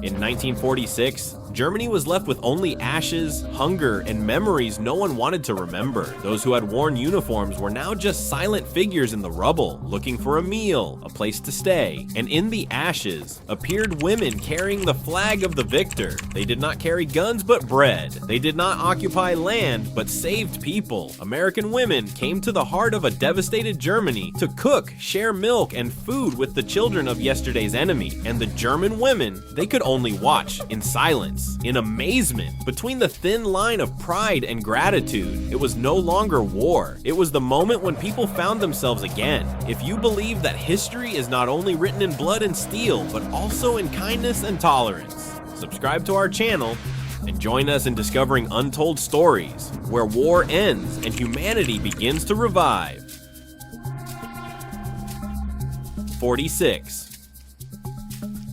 In 1946, Germany was left with only ashes, hunger, and memories no one wanted to remember. Those who had worn uniforms were now just silent figures in the rubble, looking for a meal, a place to stay. And in the ashes appeared women carrying the flag of the victor. They did not carry guns but bread. They did not occupy land but saved people. American women came to the heart of a devastated Germany to cook, share milk, and food with the children of yesterday's enemy. And the German women, they could only watch in silence, in amazement. Between the thin line of pride and gratitude, it was no longer war. It was the moment when people found themselves again. If you believe that history is not only written in blood and steel, but also in kindness and tolerance, subscribe to our channel and join us in discovering untold stories where war ends and humanity begins to revive. 46.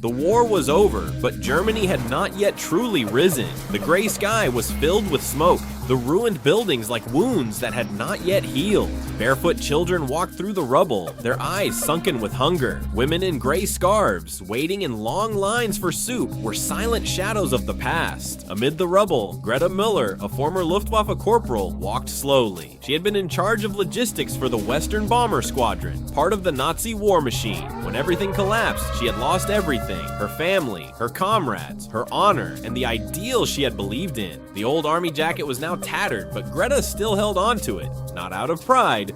The war was over, but Germany had not yet truly risen. The gray sky was filled with smoke, the ruined buildings like wounds that had not yet healed. Barefoot children walked through the rubble, their eyes sunken with hunger. Women in gray scarves, waiting in long lines for soup, were silent shadows of the past. Amid the rubble, Greta Müller, a former Luftwaffe corporal, walked slowly. She had been in charge of logistics for the Western Bomber Squadron, part of the Nazi war machine. When everything collapsed, she had lost everything: her family, her comrades, her honor, and the ideal she had believed in. The old army jacket was now tattered, but Greta still held on to it, not out of pride,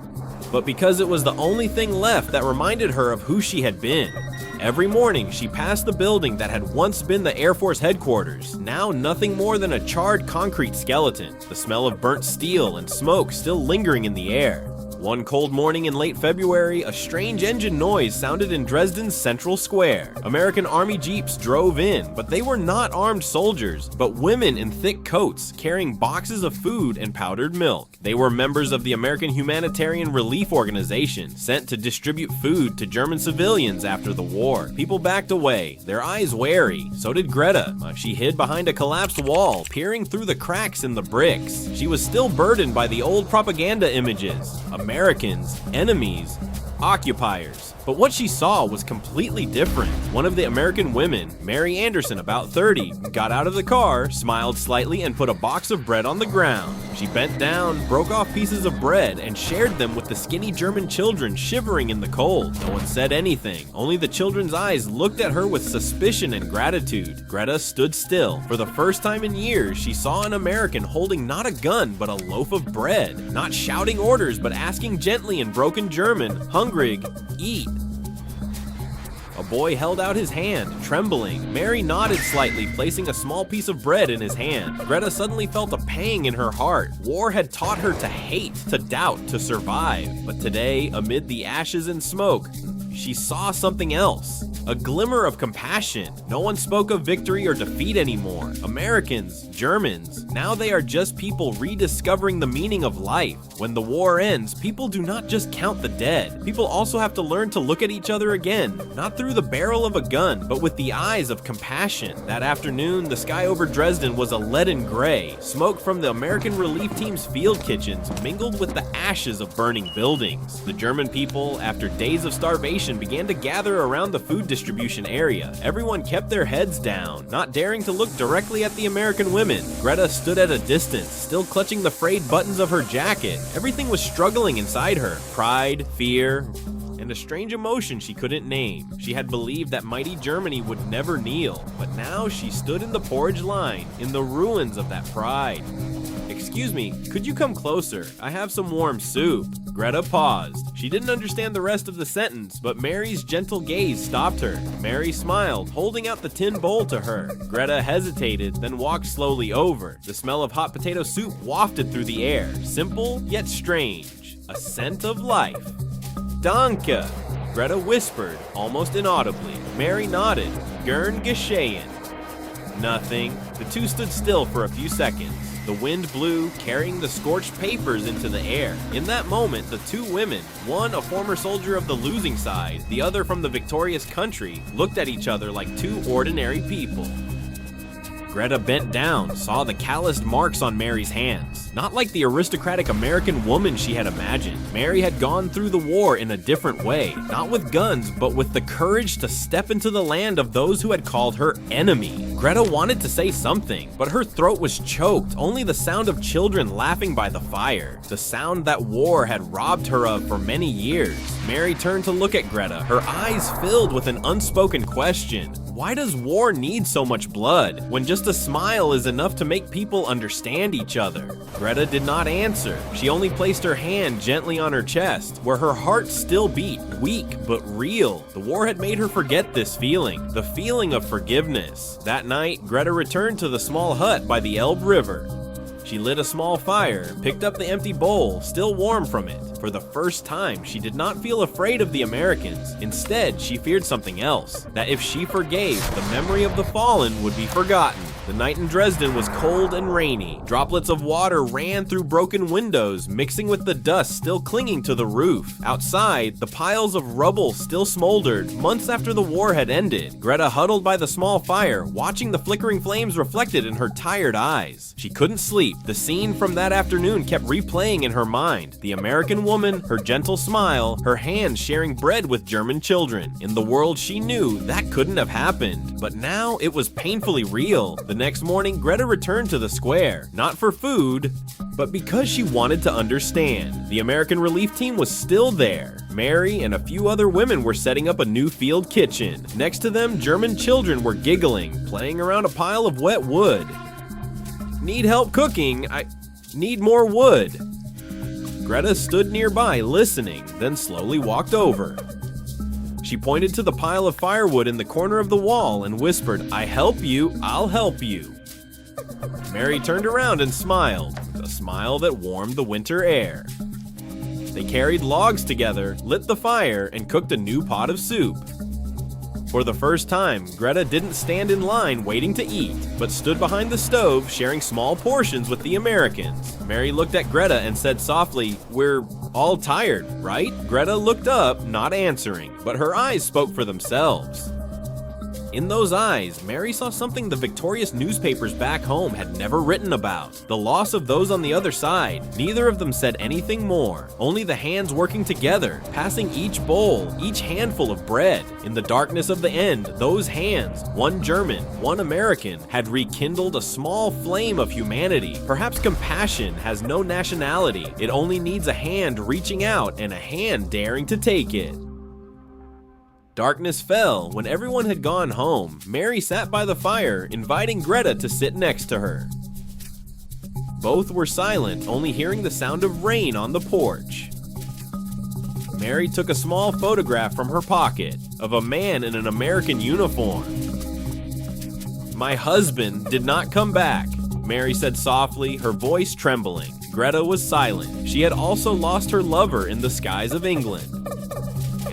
but because it was the only thing left that reminded her of who she had been. Every morning, she passed the building that had once been the Air Force headquarters, now nothing more than a charred concrete skeleton, the smell of burnt steel and smoke still lingering in the air. One cold morning in late February, a strange engine noise sounded in Dresden's central square. American army jeeps drove in, but they were not armed soldiers, but women in thick coats carrying boxes of food and powdered milk. They were members of the American Humanitarian Relief Organization, sent to distribute food to German civilians after the war. People backed away, their eyes wary. So did Greta. She hid behind a collapsed wall, peering through the cracks in the bricks. She was still burdened by the old propaganda images. Americans, enemies, occupiers. But what she saw was completely different. One of the American women, Mary Anderson, about 30, got out of the car, smiled slightly, and put a box of bread on the ground. She bent down, broke off pieces of bread, and shared them with the skinny German children shivering in the cold. No one said anything. Only the children's eyes looked at her with suspicion and gratitude. Greta stood still. For the first time in years, she saw an American holding not a gun, but a loaf of bread. Not shouting orders, but asking gently in broken German, "Hungrig, eat." A boy held out his hand, trembling. Mary nodded slightly, placing a small piece of bread in his hand. Greta suddenly felt a pang in her heart. War had taught her to hate, to doubt, to survive. But today, amid the ashes and smoke, she saw something else. A glimmer of compassion. No one spoke of victory or defeat anymore. Americans, Germans, now they are just people rediscovering the meaning of life. When the war ends, people do not just count the dead. People also have to learn to look at each other again, not through the barrel of a gun, but with the eyes of compassion. That afternoon, the sky over Dresden was a leaden gray. Smoke from the American relief team's field kitchens mingled with the ashes of burning buildings. The German people, after days of starvation, began to gather around the food distribution area. Everyone kept their heads down, not daring to look directly at the American women. Greta stood at a distance, still clutching the frayed buttons of her jacket. Everything was struggling inside her: pride, fear, and a strange emotion she couldn't name. She had believed that mighty Germany would never kneel, but now she stood in the porridge line, in the ruins of that pride. "Excuse me, could you come closer? I have some warm soup." Greta paused. She didn't understand the rest of the sentence, but Mary's gentle gaze stopped her. Mary smiled, holding out the tin bowl to her. Greta hesitated, then walked slowly over. The smell of hot potato soup wafted through the air, simple yet strange, a scent of life. "Danke," Greta whispered, almost inaudibly. Mary nodded. "Gern geschehen." Nothing. The two stood still for a few seconds. The wind blew, carrying the scorched papers into the air. In that moment, the two women, one a former soldier of the losing side, the other from the victorious country, looked at each other like two ordinary people. Greta bent down, saw the calloused marks on Mary's hands. Not like the aristocratic American woman she had imagined. Mary had gone through the war in a different way, not with guns, but with the courage to step into the land of those who had called her enemy. Greta wanted to say something, but her throat was choked, only the sound of children laughing by the fire, the sound that war had robbed her of for many years. Mary turned to look at Greta, her eyes filled with an unspoken question. Why does war need so much blood, when just a smile is enough to make people understand each other? Greta did not answer. She only placed her hand gently on her chest, where her heart still beat, weak but real. The war had made her forget this feeling, the feeling of forgiveness. That night, Greta returned to the small hut by the Elbe River. She lit a small fire, picked up the empty bowl, still warm from it. For the first time, she did not feel afraid of the Americans. Instead, she feared something else, that if she forgave, the memory of the fallen would be forgotten. The night in Dresden was cold and rainy. Droplets of water ran through broken windows, mixing with the dust still clinging to the roof. Outside, the piles of rubble still smoldered, months after the war had ended. Greta huddled by the small fire, watching the flickering flames reflected in her tired eyes. She couldn't sleep. The scene from that afternoon kept replaying in her mind. The American woman, her gentle smile, her hands sharing bread with German children. In the world she knew, that couldn't have happened. But now it was painfully real. The next morning, Greta returned to the square, not for food, but because she wanted to understand. The American relief team was still there. Mary and a few other women were setting up a new field kitchen. Next to them, German children were giggling, playing around a pile of wet wood. Need help cooking? I need more wood. Greta stood nearby, listening, then slowly walked over. She pointed to the pile of firewood in the corner of the wall and whispered, "I help you, I'll help you." Mary turned around and smiled, a smile that warmed the winter air. They carried logs together, lit the fire, and cooked a new pot of soup. For the first time, Greta didn't stand in line waiting to eat, but stood behind the stove sharing small portions with the Americans. Mary looked at Greta and said softly, "We're all tired, right?" Greta looked up, not answering, but her eyes spoke for themselves. In those eyes, Mary saw something the victorious newspapers back home had never written about. The loss of those on the other side. Neither of them said anything more, only the hands working together, passing each bowl, each handful of bread. In the darkness of the end, those hands, one German, one American, had rekindled a small flame of humanity. Perhaps compassion has no nationality. It only needs a hand reaching out and a hand daring to take it. Darkness fell. When everyone had gone home, Mary sat by the fire, inviting Greta to sit next to her. Both were silent, only hearing the sound of rain on the porch. Mary took a small photograph from her pocket of a man in an American uniform. "My husband did not come back," Mary said softly, her voice trembling. Greta was silent. She had also lost her lover in the skies of England.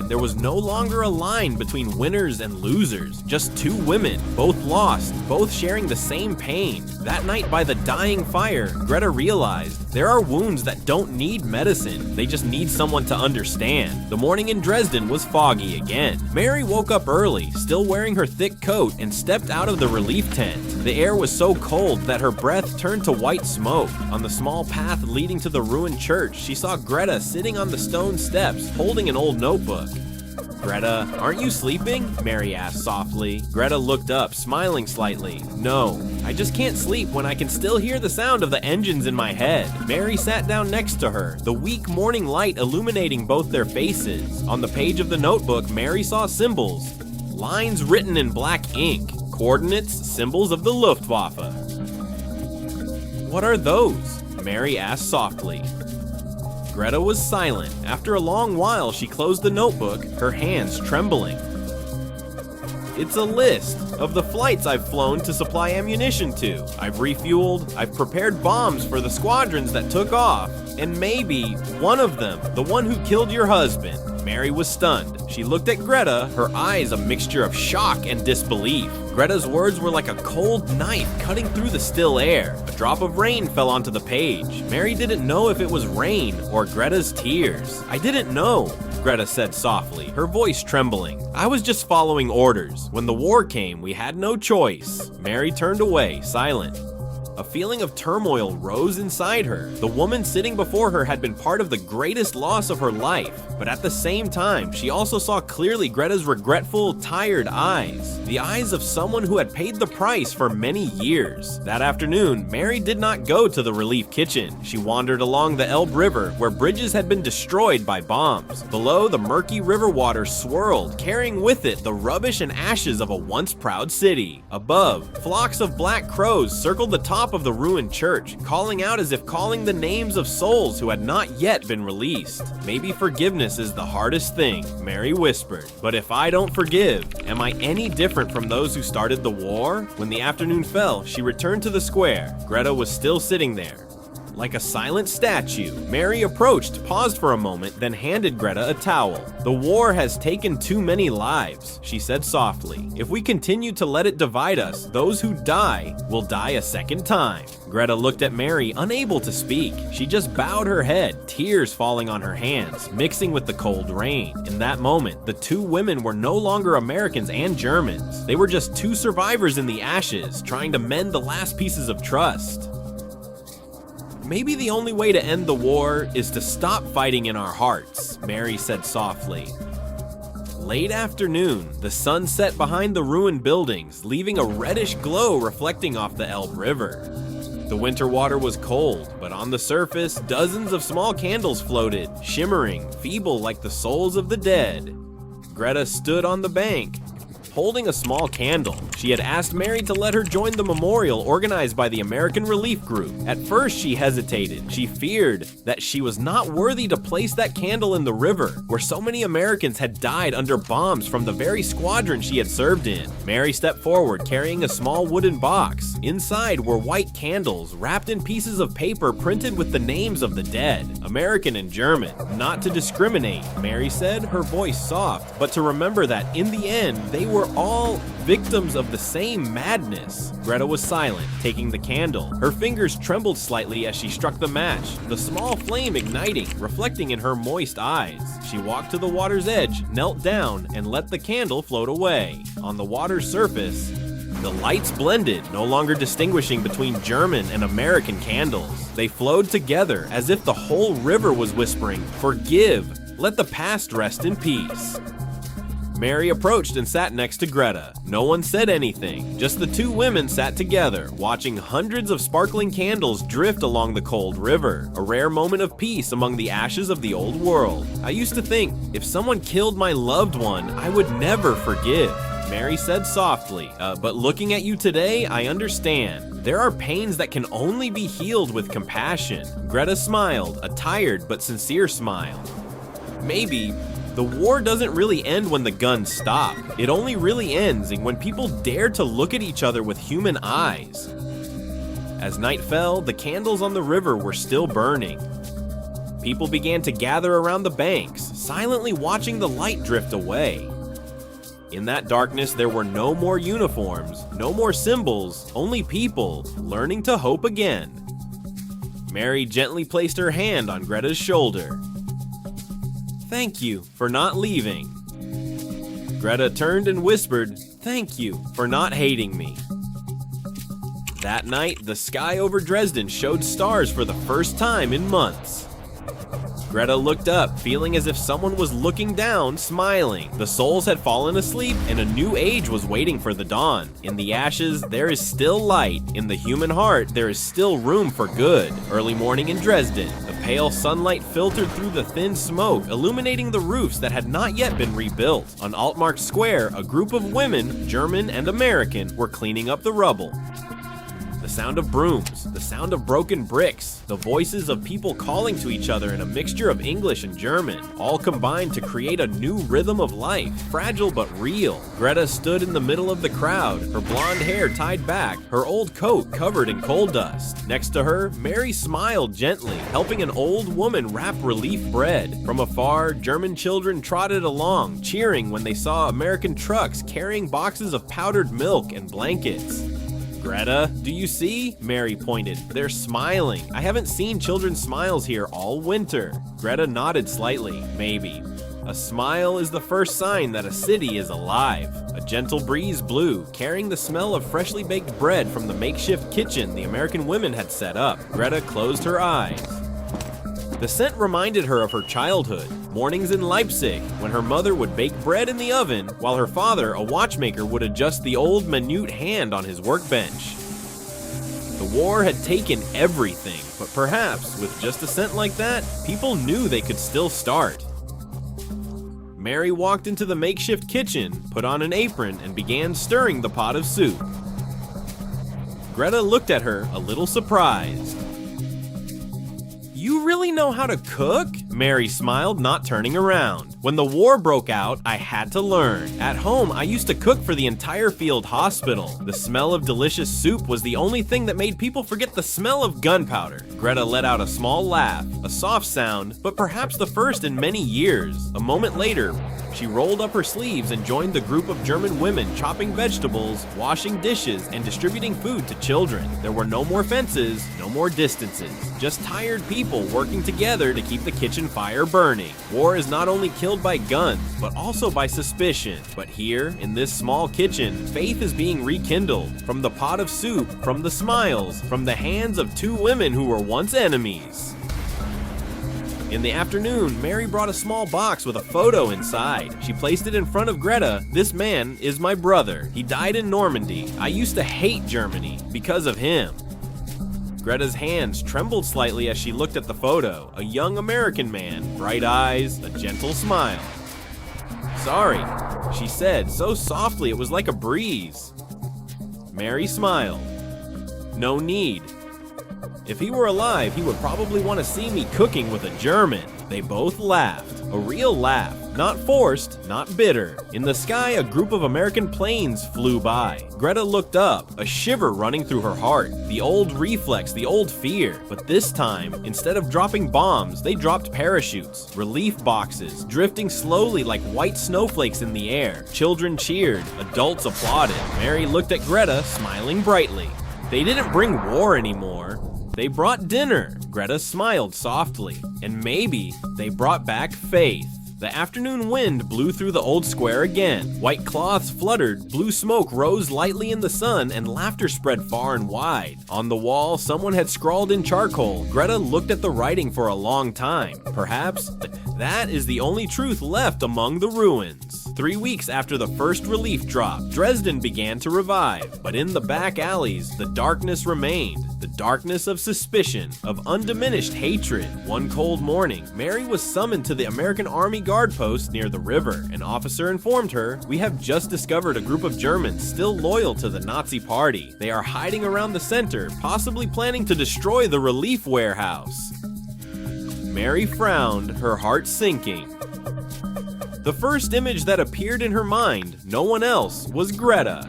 There was no longer a line between winners and losers, just two women, both lost, both sharing the same pain. That night by the dying fire, Greta realized there are wounds that don't need medicine, they just need someone to understand. The morning in Dresden was foggy again. Mary woke up early, still wearing her thick coat, and stepped out of the relief tent. The air was so cold that her breath turned to white smoke. On the small path leading to the ruined church, she saw Greta sitting on the stone steps, holding an old notebook. "Greta, aren't you sleeping?" Mary asked softly. Greta looked up, smiling slightly. "No, I just can't sleep when I can still hear the sound of the engines in my head." Mary sat down next to her, the weak morning light illuminating both their faces. On the page of the notebook, Mary saw symbols, lines written in black ink, coordinates, symbols of the Luftwaffe. "What are those?" Mary asked softly. Greta was silent. After a long while, she closed the notebook, her hands trembling. "It's a list of the flights I've flown to supply ammunition to. I've refueled, I've prepared bombs for the squadrons that took off, and maybe one of them, the one who killed your husband." Mary was stunned. She looked at Greta, her eyes a mixture of shock and disbelief. Greta's words were like a cold knife cutting through the still air. A drop of rain fell onto the page. Mary didn't know if it was rain or Greta's tears. "I didn't know." Greta said softly, her voice trembling. I was just following orders. When the war came, we had no choice. Mary turned away, silent. A feeling of turmoil rose inside her. The woman sitting before her had been part of the greatest loss of her life, but at the same time, she also saw clearly Greta's regretful, tired eyes. The eyes of someone who had paid the price for many years. That afternoon, Mary did not go to the relief kitchen. She wandered along the Elbe River, where bridges had been destroyed by bombs. Below, the murky river water swirled, carrying with it the rubbish and ashes of a once proud city. Above, flocks of black crows circled the top of the ruined church, calling out as if calling the names of souls who had not yet been released. Maybe forgiveness is the hardest thing, Mary whispered. But if I don't forgive, am I any different from those who started the war? When the afternoon fell, she returned to the square. Greta was still sitting there. Like a silent statue, Mary approached, paused for a moment, then handed Greta a towel. The war has taken too many lives, she said softly. If we continue to let it divide us, those who die will die a second time. Greta looked at Mary, unable to speak. She just bowed her head, tears falling on her hands, mixing with the cold rain. In that moment, the two women were no longer Americans and Germans. They were just two survivors in the ashes, trying to mend the last pieces of trust. Maybe the only way to end the war is to stop fighting in our hearts, Mary said softly. Late afternoon, the sun set behind the ruined buildings, leaving a reddish glow reflecting off the Elbe River. The winter water was cold, but on the surface, dozens of small candles floated, shimmering, feeble like the souls of the dead. Greta stood on the bank, holding a small candle. She had asked Mary to let her join the memorial organized by the American Relief Group. At first, she hesitated. She feared that she was not worthy to place that candle in the river, where so many Americans had died under bombs from the very squadron she had served in. Mary stepped forward, carrying a small wooden box. Inside were white candles, wrapped in pieces of paper printed with the names of the dead, American and German. Not to discriminate, Mary said, her voice soft, but to remember that in the end, they were all victims of the same madness. Greta was silent, taking the candle. Her fingers trembled slightly as she struck the match, the small flame igniting, reflecting in her moist eyes. She walked to the water's edge, knelt down, and let the candle float away. On the water's surface, the lights blended, no longer distinguishing between German and American candles. They flowed together as if the whole river was whispering, "Forgive, let the past rest in peace." Mary approached and sat next to Greta. No one said anything. Just the two women sat together, watching hundreds of sparkling candles drift along the cold river, a rare moment of peace among the ashes of the old world. I used to think, if someone killed my loved one, I would never forgive, Mary said softly. But looking at you today, I understand. There are pains that can only be healed with compassion. Greta smiled, a tired but sincere smile. Maybe the war doesn't really end when the guns stop. It only really ends when people dare to look at each other with human eyes. As night fell, the candles on the river were still burning. People began to gather around the banks, silently watching the light drift away. In that darkness, there were no more uniforms, no more symbols, only people learning to hope again. Mary gently placed her hand on Greta's shoulder. "Thank you for not leaving." Greta turned and whispered, "Thank you for not hating me." That night, the sky over Dresden showed stars for the first time in months. Greta looked up, feeling as if someone was looking down, smiling. The souls had fallen asleep, and a new age was waiting for the dawn. In the ashes, there is still light. In the human heart, there is still room for good. Early morning in Dresden, the pale sunlight filtered through the thin smoke, illuminating the roofs that had not yet been rebuilt. On Altmark Square, a group of women, German and American, were cleaning up the rubble. The sound of brooms, the sound of broken bricks, the voices of people calling to each other in a mixture of English and German, all combined to create a new rhythm of life, fragile but real. Greta stood in the middle of the crowd, her blonde hair tied back, her old coat covered in coal dust. Next to her, Mary smiled gently, helping an old woman wrap relief bread. From afar, German children trotted along, cheering when they saw American trucks carrying boxes of powdered milk and blankets. "Greta, do you see?" Mary pointed. "They're smiling. I haven't seen children's smiles here all winter." Greta nodded slightly. "Maybe." A smile is the first sign that a city is alive. A gentle breeze blew, carrying the smell of freshly baked bread from the makeshift kitchen the American women had set up. Greta closed her eyes. The scent reminded her of her childhood, mornings in Leipzig, when her mother would bake bread in the oven, while her father, a watchmaker, would adjust the old minute hand on his workbench. The war had taken everything, but perhaps, with just a scent like that, people knew they could still start. Mary walked into the makeshift kitchen, put on an apron, and began stirring the pot of soup. Greta looked at her, a little surprised. "You really know how to cook?" Mary smiled, not turning around. "When the war broke out, I had to learn. At home, I used to cook for the entire field hospital. The smell of delicious soup was the only thing that made people forget the smell of gunpowder." Greta let out a small laugh, a soft sound, but perhaps the first in many years. A moment later, she rolled up her sleeves and joined the group of German women chopping vegetables, washing dishes, and distributing food to children. There were no more fences, no more distances, just tired people working together to keep the kitchen fire burning. War is not only killed by guns, but also by suspicion. But here, in this small kitchen, faith is being rekindled. From the pot of soup, from the smiles, from the hands of two women who were once enemies. In the afternoon, Mary brought a small box with a photo inside. She placed it in front of Greta. "This man is my brother. He died in Normandy. I used to hate Germany because of him." Greta's hands trembled slightly as she looked at the photo. A young American man, bright eyes, a gentle smile. "Sorry," she said, so softly it was like a breeze. Mary smiled. "No need. If he were alive, he would probably want to see me cooking with a German." They both laughed. A real laugh. Not forced, not bitter. In the sky, a group of American planes flew by. Greta looked up, a shiver running through her heart. The old reflex, the old fear. But this time, instead of dropping bombs, they dropped parachutes, relief boxes, drifting slowly like white snowflakes in the air. Children cheered, adults applauded. Mary looked at Greta, smiling brightly. They didn't bring war anymore. They brought dinner. Greta smiled softly. And maybe they brought back faith. The afternoon wind blew through the old square again. White cloths fluttered, blue smoke rose lightly in the sun, and laughter spread far and wide. On the wall, someone had scrawled in charcoal. Greta looked at the writing for a long time. Perhaps that is the only truth left among the ruins. 3 weeks after the first relief drop, Dresden began to revive. But in the back alleys, the darkness remained. The darkness of suspicion, of undiminished hatred. One cold morning, Mary was summoned to the American Army guard post near the river. An officer informed her, "We have just discovered a group of Germans still loyal to the Nazi party. They are hiding around the center, possibly planning to destroy the relief warehouse." Mary frowned, her heart sinking. The first image that appeared in her mind, no one else, was Greta.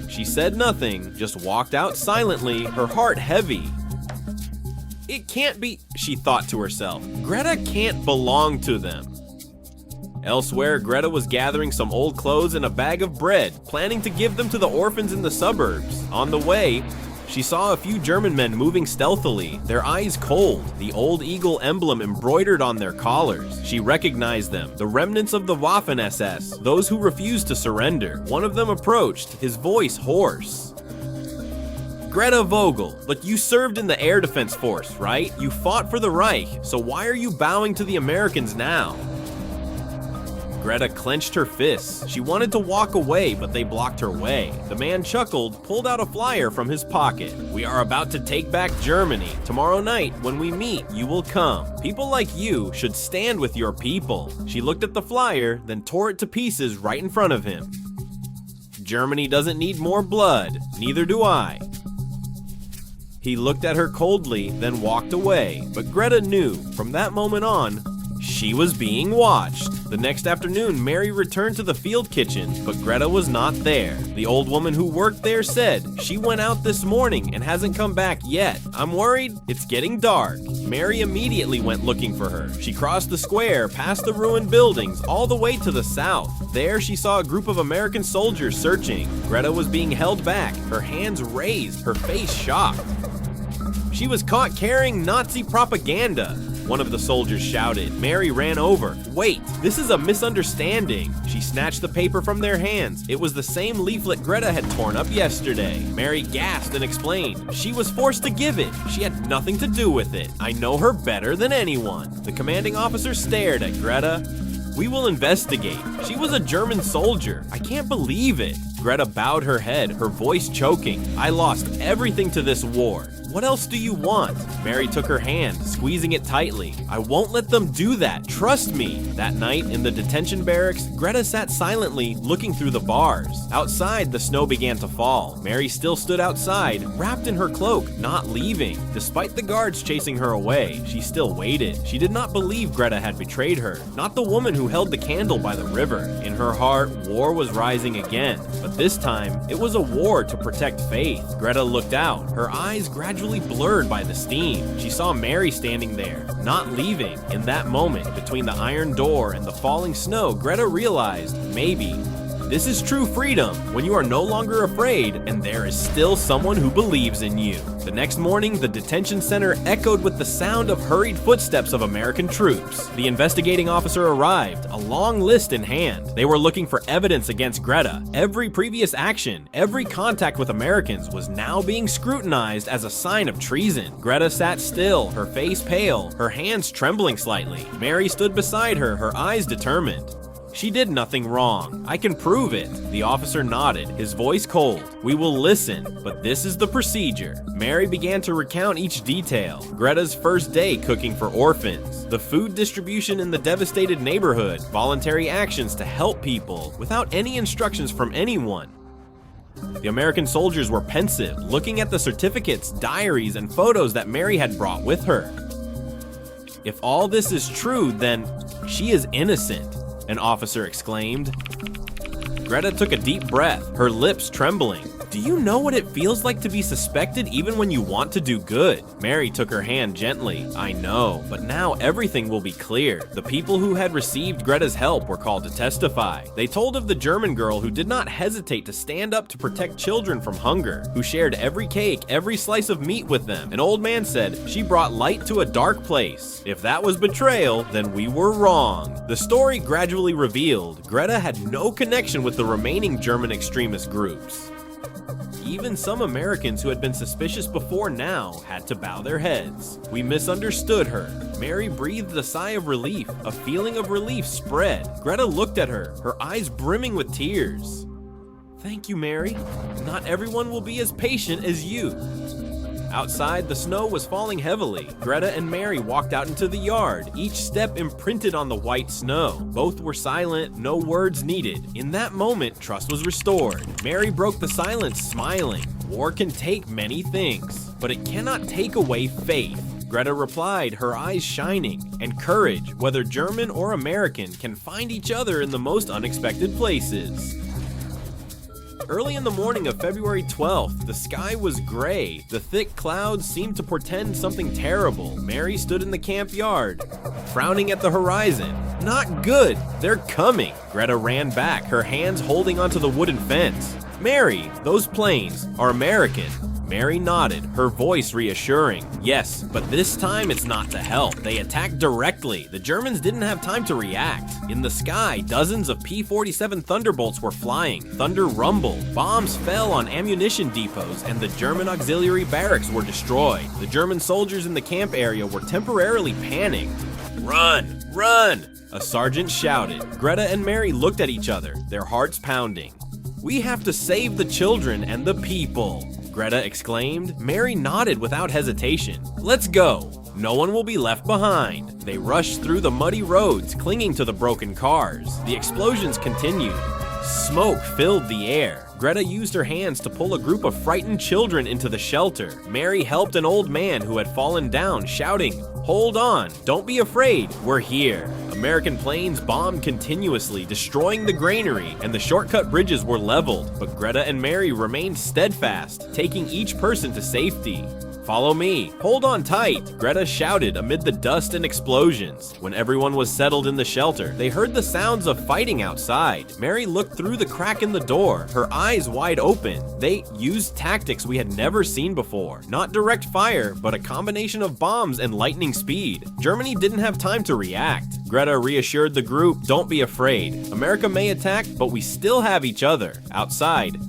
She said nothing, just walked out silently, her heart heavy. "It can't be," she thought to herself. "Greta can't belong to them." Elsewhere, Greta was gathering some old clothes and a bag of bread, planning to give them to the orphans in the suburbs. On the way, she saw a few German men moving stealthily, their eyes cold, the old eagle emblem embroidered on their collars. She recognized them, the remnants of the Waffen-SS, those who refused to surrender. One of them approached, his voice hoarse. "Greta Vogel, look, you served in the air defense force, right? You fought for the Reich, so why are you bowing to the Americans now?" Greta clenched her fists. She wanted to walk away, but they blocked her way. The man chuckled, pulled out a flyer from his pocket. "We are about to take back Germany. Tomorrow night, when we meet, you will come. People like you should stand with your people." She looked at the flyer, then tore it to pieces right in front of him. "Germany doesn't need more blood. Neither do I." He looked at her coldly, then walked away. But Greta knew, from that moment on, she was being watched. The next afternoon, Mary returned to the field kitchen, but Greta was not there. The old woman who worked there said, "She went out this morning and hasn't come back yet. I'm worried it's getting dark." Mary immediately went looking for her. She crossed the square, past the ruined buildings, all the way to the south. There, she saw a group of American soldiers searching. Greta was being held back, her hands raised, her face shocked. She was caught carrying Nazi propaganda. one of the soldiers shouted. Mary ran over. Wait, this is a misunderstanding. She snatched the paper from their hands. It was the same leaflet Greta had torn up yesterday. Mary gasped and explained. She was forced to give it. She had nothing to do with it. I know her better than anyone. The commanding officer stared at Greta. We will investigate. She was a German soldier. I can't believe it. Greta bowed her head, her voice choking. I lost everything to this war. What else do you want? Mary took her hand, squeezing it tightly. I won't let them do that, trust me. That night, in the detention barracks, Greta sat silently, looking through the bars. Outside, the snow began to fall. Mary still stood outside, wrapped in her cloak, not leaving. Despite the guards chasing her away, she still waited. She did not believe Greta had betrayed her, not the woman who held the candle by the river. In her heart, war was rising again, but this time, it was a war to protect faith. Greta looked out, her eyes gradually blurred by the steam. She saw Mary standing there, not leaving. In that moment, between the iron door and the falling snow, Greta realized, maybe, this is true freedom, when you are no longer afraid and there is still someone who believes in you. The next morning, the detention center echoed with the sound of hurried footsteps of American troops. The investigating officer arrived, a long list in hand. They were looking for evidence against Greta. Every previous action, every contact with Americans was now being scrutinized as a sign of treason. Greta sat still, her face pale, her hands trembling slightly. Mary stood beside her, her eyes determined. She did nothing wrong. I can prove it. The officer nodded, his voice cold. We will listen, but this is the procedure. Mary began to recount each detail. Greta's first day cooking for orphans, the food distribution in the devastated neighborhood, voluntary actions to help people without any instructions from anyone. The American soldiers were pensive, looking at the certificates, diaries, and photos that Mary had brought with her. If all this is true, then she is innocent, an officer exclaimed. Greta took a deep breath, her lips trembling. Do you know what it feels like to be suspected even when you want to do good? Mary took her hand gently. I know, but now everything will be clear. The people who had received Greta's help were called to testify. They told of the German girl who did not hesitate to stand up to protect children from hunger, who shared every cake, every slice of meat with them. An old man said, she brought light to a dark place. If that was betrayal, then we were wrong. The story gradually revealed Greta had no connection with the remaining German extremist groups. Even some Americans who had been suspicious before now had to bow their heads. We misunderstood her. Mary breathed a sigh of relief. A feeling of relief spread. Greta looked at her, her eyes brimming with tears. Thank you, Mary. Not everyone will be as patient as you. Outside, the snow was falling heavily. Greta and Mary walked out into the yard, each step imprinted on the white snow. Both were silent, no words needed. In that moment, trust was restored. Mary broke the silence, smiling. War can take many things, but it cannot take away faith. Greta replied, her eyes shining. And courage, whether German or American, can find each other in the most unexpected places. Early in the morning of February 12th, the sky was gray. The thick clouds seemed to portend something terrible. Mary stood in the camp yard, frowning at the horizon. Not good, they're coming. Greta ran back, her hands holding onto the wooden fence. Mary, those planes are American. Mary nodded, her voice reassuring. Yes, but this time it's not to help. They attacked directly. The Germans didn't have time to react. In the sky, dozens of P-47 Thunderbolts were flying. Thunder rumbled. Bombs fell on ammunition depots, and the German auxiliary barracks were destroyed. The German soldiers in the camp area were temporarily panicked. Run! Run! A sergeant shouted. Greta and Mary looked at each other, their hearts pounding. We have to save the children and the people, Greta exclaimed. Mary nodded without hesitation. Let's go. No one will be left behind. They rushed through the muddy roads, clinging to the broken cars. The explosions continued. Smoke filled the air. Greta used her hands to pull a group of frightened children into the shelter. Mary helped an old man who had fallen down, shouting, "Hold on, don't be afraid, we're here." American planes bombed continuously, destroying the granary, and the shortcut bridges were leveled, but Greta and Mary remained steadfast, taking each person to safety. "Follow me. Hold on tight," Greta shouted amid the dust and explosions. When everyone was settled in the shelter, they heard the sounds of fighting outside. Mary looked through the crack in the door, her eyes wide open. They used tactics we had never seen before. Not direct fire, but a combination of bombs and lightning speed. Germany didn't have time to react. Greta reassured the group, "Don't be afraid. America may attack, but we still have each other." Outside,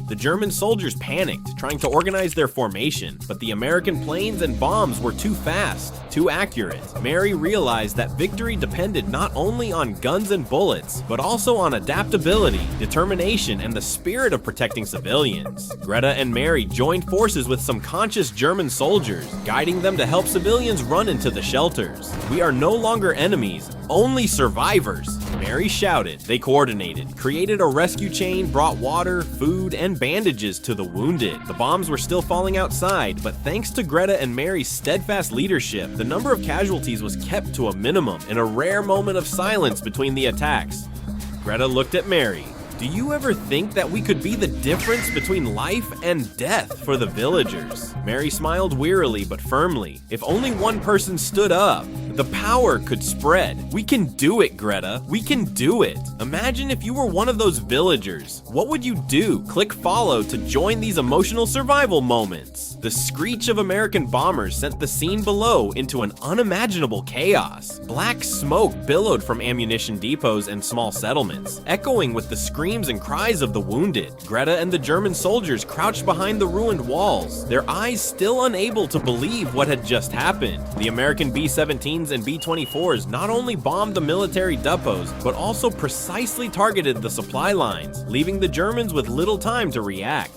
the German soldiers panicked, trying to organize their formation, but the American planes and bombs were too fast, too accurate. Mary realized that victory depended not only on guns and bullets, but also on adaptability, determination, and the spirit of protecting civilians. Greta and Mary joined forces with some conscious German soldiers, guiding them to help civilians run into the shelters. "We are no longer enemies, only survivors," Mary shouted. They coordinated, created a rescue chain, brought water, food, and bandages to the wounded. The bombs were still falling outside, but thanks to Greta and Mary's steadfast leadership, the number of casualties was kept to a minimum in a rare moment of silence between the attacks. Greta looked at Mary. "Do you ever think that we could be the difference between life and death for the villagers?" Mary smiled wearily but firmly. "If only one person stood up, the power could spread. We can do it, Greta. We can do it." Imagine if you were one of those villagers. What would you do? Click follow to join these emotional survival moments. The screech of American bombers sent the scene below into an unimaginable chaos. Black smoke billowed from ammunition depots and small settlements, echoing with the screams and cries of the wounded. Greta and the German soldiers crouched behind the ruined walls, their eyes still unable to believe what had just happened. The American B-17s and B-24s not only bombed the military depots, but also precisely targeted the supply lines, leaving the Germans with little time to react.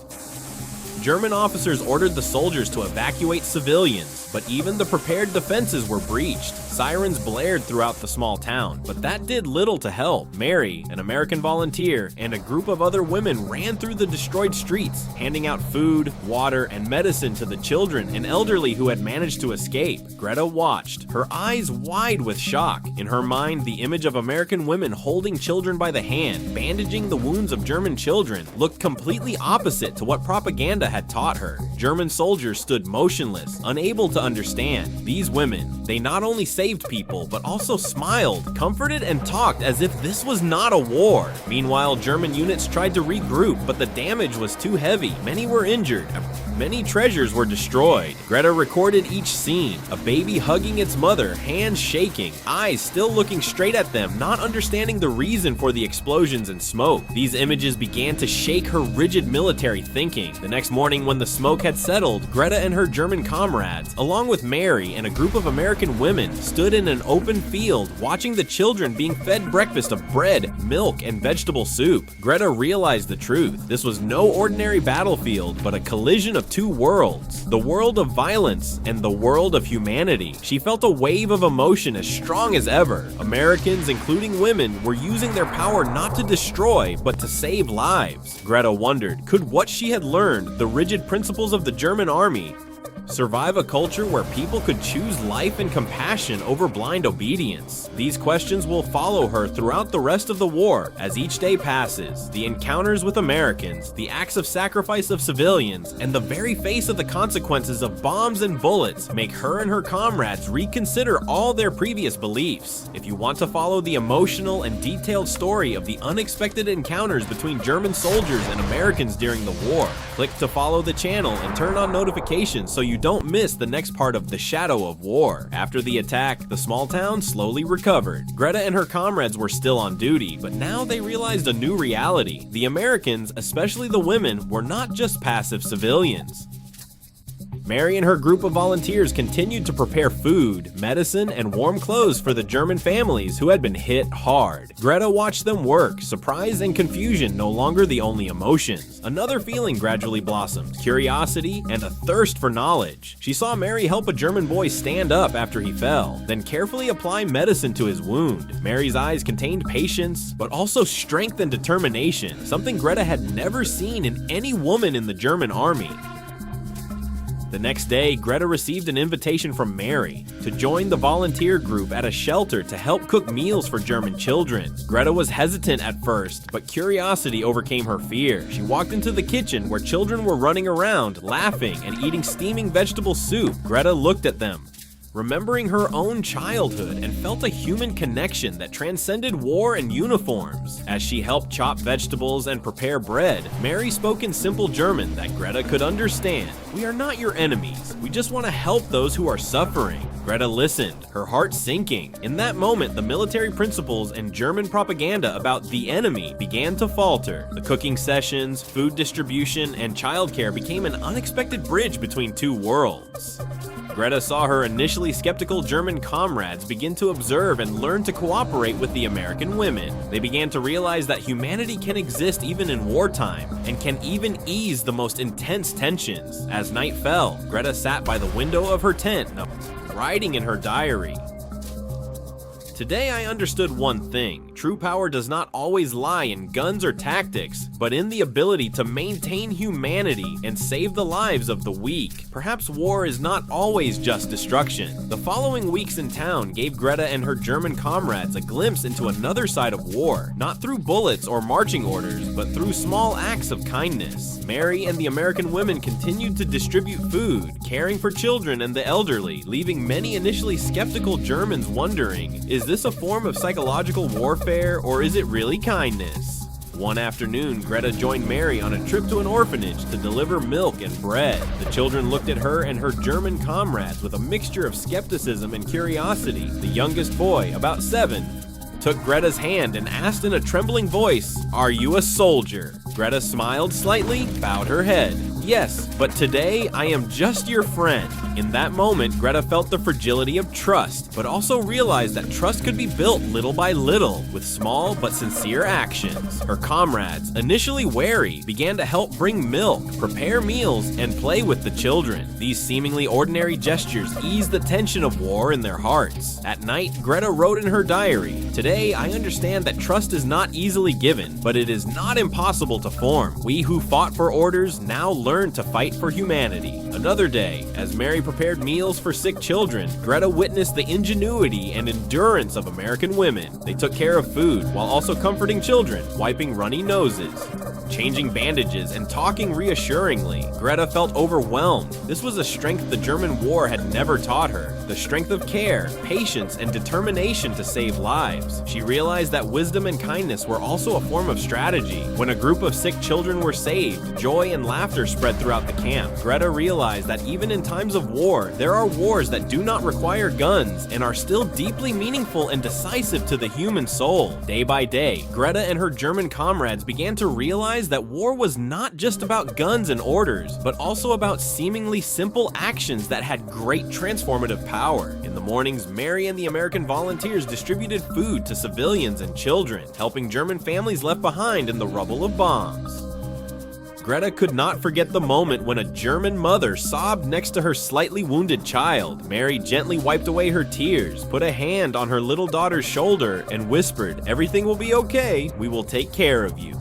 German officers ordered the soldiers to evacuate civilians, but even the prepared defenses were breached. Sirens blared throughout the small town, but that did little to help. Mary, an American volunteer, and a group of other women ran through the destroyed streets, handing out food, water, and medicine to the children and elderly who had managed to escape. Greta watched, her eyes wide with shock. In her mind, the image of American women holding children by the hand, bandaging the wounds of German children, looked completely opposite to what propaganda had taught her. German soldiers stood motionless, unable to understand. These women, they not only saved people, but also smiled, comforted, and talked as if this was not a war. Meanwhile, German units tried to regroup, but the damage was too heavy. Many were injured. Many treasures were destroyed. Greta recorded each scene, a baby hugging its mother, hands shaking, eyes still looking straight at them, not understanding the reason for the explosions and smoke. These images began to shake her rigid military thinking. The next morning, when the smoke had settled, Greta and her German comrades, along with Mary and a group of American women, stood in an open field, watching the children being fed breakfast of bread, milk, and vegetable soup. Greta realized the truth. This was no ordinary battlefield, but a collision of two worlds, the world of violence and the world of humanity. She felt a wave of emotion as strong as ever. Americans, including women, were using their power not to destroy, but to save lives. Greta wondered, could what she had learned, the rigid principles of the German army, survive a culture where people could choose life and compassion over blind obedience? These questions will follow her throughout the rest of the war. As each day passes, the encounters with Americans, the acts of sacrifice of civilians, and the very face of the consequences of bombs and bullets make her and her comrades reconsider all their previous beliefs. If you want to follow the emotional and detailed story of the unexpected encounters between German soldiers and Americans during the war, click to follow the channel and turn on notifications so you don't miss the next part of The Shadow of War. After the attack, the small town slowly recovered. Greta and her comrades were still on duty, but now they realized a new reality. The Americans, especially the women, were not just passive civilians. Mary and her group of volunteers continued to prepare food, medicine, and warm clothes for the German families who had been hit hard. Greta watched them work, surprise and confusion no longer the only emotions. Another feeling gradually blossomed, curiosity and a thirst for knowledge. She saw Mary help a German boy stand up after he fell, then carefully apply medicine to his wound. Mary's eyes contained patience, but also strength and determination, something Greta had never seen in any woman in the German army. The next day, Greta received an invitation from Mary to join the volunteer group at a shelter to help cook meals for German children. Greta was hesitant at first, but curiosity overcame her fear. She walked into the kitchen where children were running around, laughing, and eating steaming vegetable soup. Greta looked at them, remembering her own childhood, and felt a human connection that transcended war and uniforms. As she helped chop vegetables and prepare bread, Mary spoke in simple German that Greta could understand. "We are not your enemies. We just want to help those who are suffering." Greta listened, her heart sinking. In that moment, the military principles and German propaganda about the enemy began to falter. The cooking sessions, food distribution, and childcare became an unexpected bridge between two worlds. Greta saw her initially skeptical German comrades begin to observe and learn to cooperate with the American women. They began to realize that humanity can exist even in wartime, and can even ease the most intense tensions. As night fell, Greta sat by the window of her tent, writing in her diary. "Today I understood one thing. True power does not always lie in guns or tactics, but in the ability to maintain humanity and save the lives of the weak. Perhaps war is not always just destruction." The following weeks in town gave Greta and her German comrades a glimpse into another side of war, not through bullets or marching orders, but through small acts of kindness. Mary and the American women continued to distribute food, caring for children and the elderly, leaving many initially skeptical Germans wondering, is this a form of psychological warfare, or is it really kindness? One afternoon, Greta joined Mary on a trip to an orphanage to deliver milk and bread. The children looked at her and her German comrades with a mixture of skepticism and curiosity. The youngest boy, about 7, took Greta's hand and asked in a trembling voice, "Are you a soldier?" Greta smiled slightly, bowed her head. "Yes, but today I am just your friend." In that moment, Greta felt the fragility of trust, but also realized that trust could be built little by little, with small but sincere actions. Her comrades, initially wary, began to help bring milk, prepare meals, and play with the children. These seemingly ordinary gestures eased the tension of war in their hearts. At night, Greta wrote in her diary, "Today I understand that trust is not easily given, but it is not impossible to form. We who fought for orders now learn to fight for humanity." Another day, as Mary prepared meals for sick children, Greta witnessed the ingenuity and endurance of American women. They took care of food while also comforting children, wiping runny noses, changing bandages, and talking reassuringly. Greta felt overwhelmed. This was a strength the German war had never taught her. The strength of care, patience, and determination to save lives. She realized that wisdom and kindness were also a form of strategy. When a group of sick children were saved, joy and laughter spread throughout the camp. Greta realized that even in times of war, there are wars that do not require guns and are still deeply meaningful and decisive to the human soul. Day by day, Greta and her German comrades began to realize that war was not just about guns and orders, but also about seemingly simple actions that had great transformative power. In the mornings, Mary and the American volunteers distributed food to civilians and children, helping German families left behind in the rubble of bombs. Greta could not forget the moment when a German mother sobbed next to her slightly wounded child. Mary gently wiped away her tears, put a hand on her little daughter's shoulder, and whispered, "Everything will be okay. We will take care of you."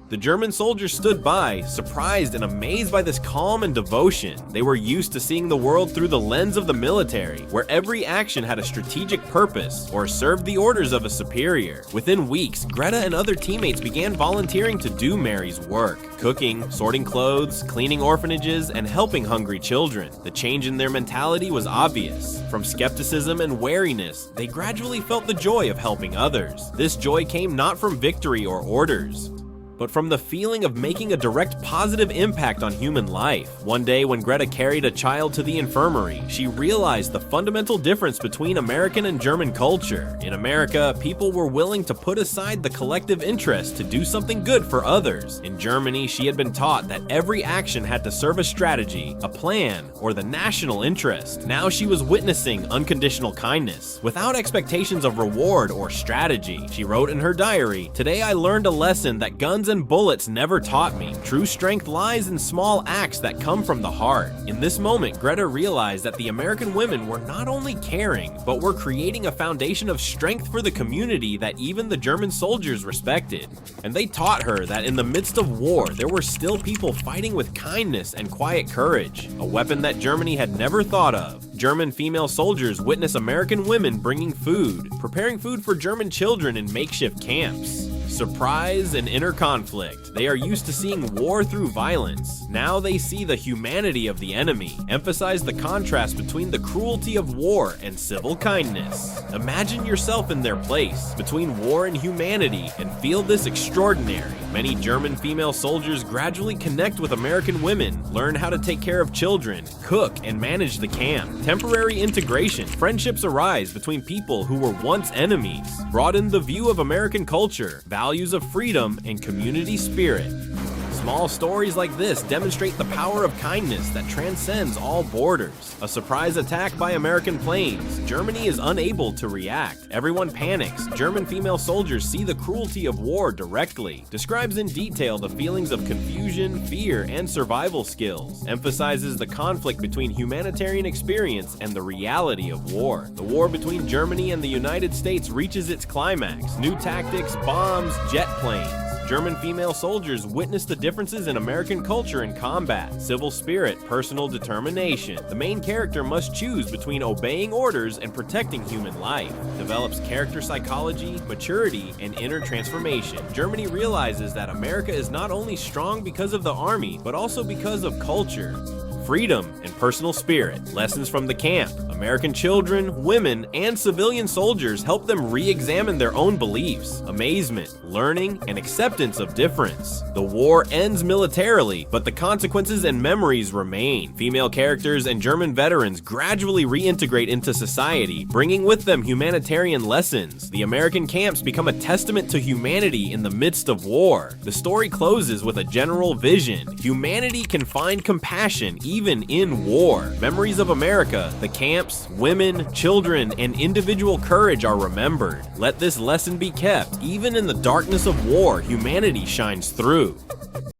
The German soldiers stood by, surprised and amazed by this calm and devotion. They were used to seeing the world through the lens of the military, where every action had a strategic purpose or served the orders of a superior. Within weeks, Greta and other teammates began volunteering to do Mary's work, cooking, sorting clothes, cleaning orphanages, and helping hungry children. The change in their mentality was obvious. From skepticism and wariness, they gradually felt the joy of helping others. This joy came not from victory or orders, but from the feeling of making a direct positive impact on human life. One day when Greta carried a child to the infirmary, she realized the fundamental difference between American and German culture. In America, people were willing to put aside the collective interest to do something good for others. In Germany, she had been taught that every action had to serve a strategy, a plan, or the national interest. Now she was witnessing unconditional kindness, without expectations of reward or strategy. She wrote in her diary, "Today I learned a lesson that guns Guns and bullets never taught me. True strength lies in small acts that come from the heart. In this moment, Greta realized that the American women were not only caring, but were creating a foundation of strength for the community that even the German soldiers respected. And they taught her that in the midst of war, there were still people fighting with kindness and quiet courage, a weapon that Germany had never thought of. German female soldiers witness American women bringing food, preparing food for German children in makeshift camps. Surprise and inner conflict. They are used to seeing war through violence. Now they see the humanity of the enemy. Emphasize the contrast between the cruelty of war and civil kindness. Imagine yourself in their place, between war and humanity, and feel this extraordinary. Many German female soldiers gradually connect with American women, learn how to take care of children, cook, and manage the camp. Temporary integration. Friendships arise between people who were once enemies. Broaden the view of American culture, values of freedom, and community spirit. Small stories like this demonstrate the power of kindness that transcends all borders. A surprise attack by American planes. Germany is unable to react. Everyone panics. German female soldiers see the cruelty of war directly. Describes in detail the feelings of confusion, fear, and survival skills. Emphasizes the conflict between humanitarian experience and the reality of war. The war between Germany and the United States reaches its climax. New tactics, bombs, jet planes. German female soldiers witness the differences in American culture and combat, civil spirit, personal determination. The main character must choose between obeying orders and protecting human life. Develops character psychology, maturity, and inner transformation. Germany realizes that America is not only strong because of the army, but also because of culture, freedom, and personal spirit. Lessons from the camp. American children, women, and civilian soldiers help them re-examine their own beliefs, amazement, learning, and acceptance of difference. The war ends militarily, but the consequences and memories remain. Female characters and German veterans gradually reintegrate into society, bringing with them humanitarian lessons. The American camps become a testament to humanity in the midst of war. The story closes with a general vision. Humanity can find compassion even in war. Memories of America, the camps, women, children, and individual courage are remembered. Let this lesson be kept. Even in the darkness of war, humanity shines through.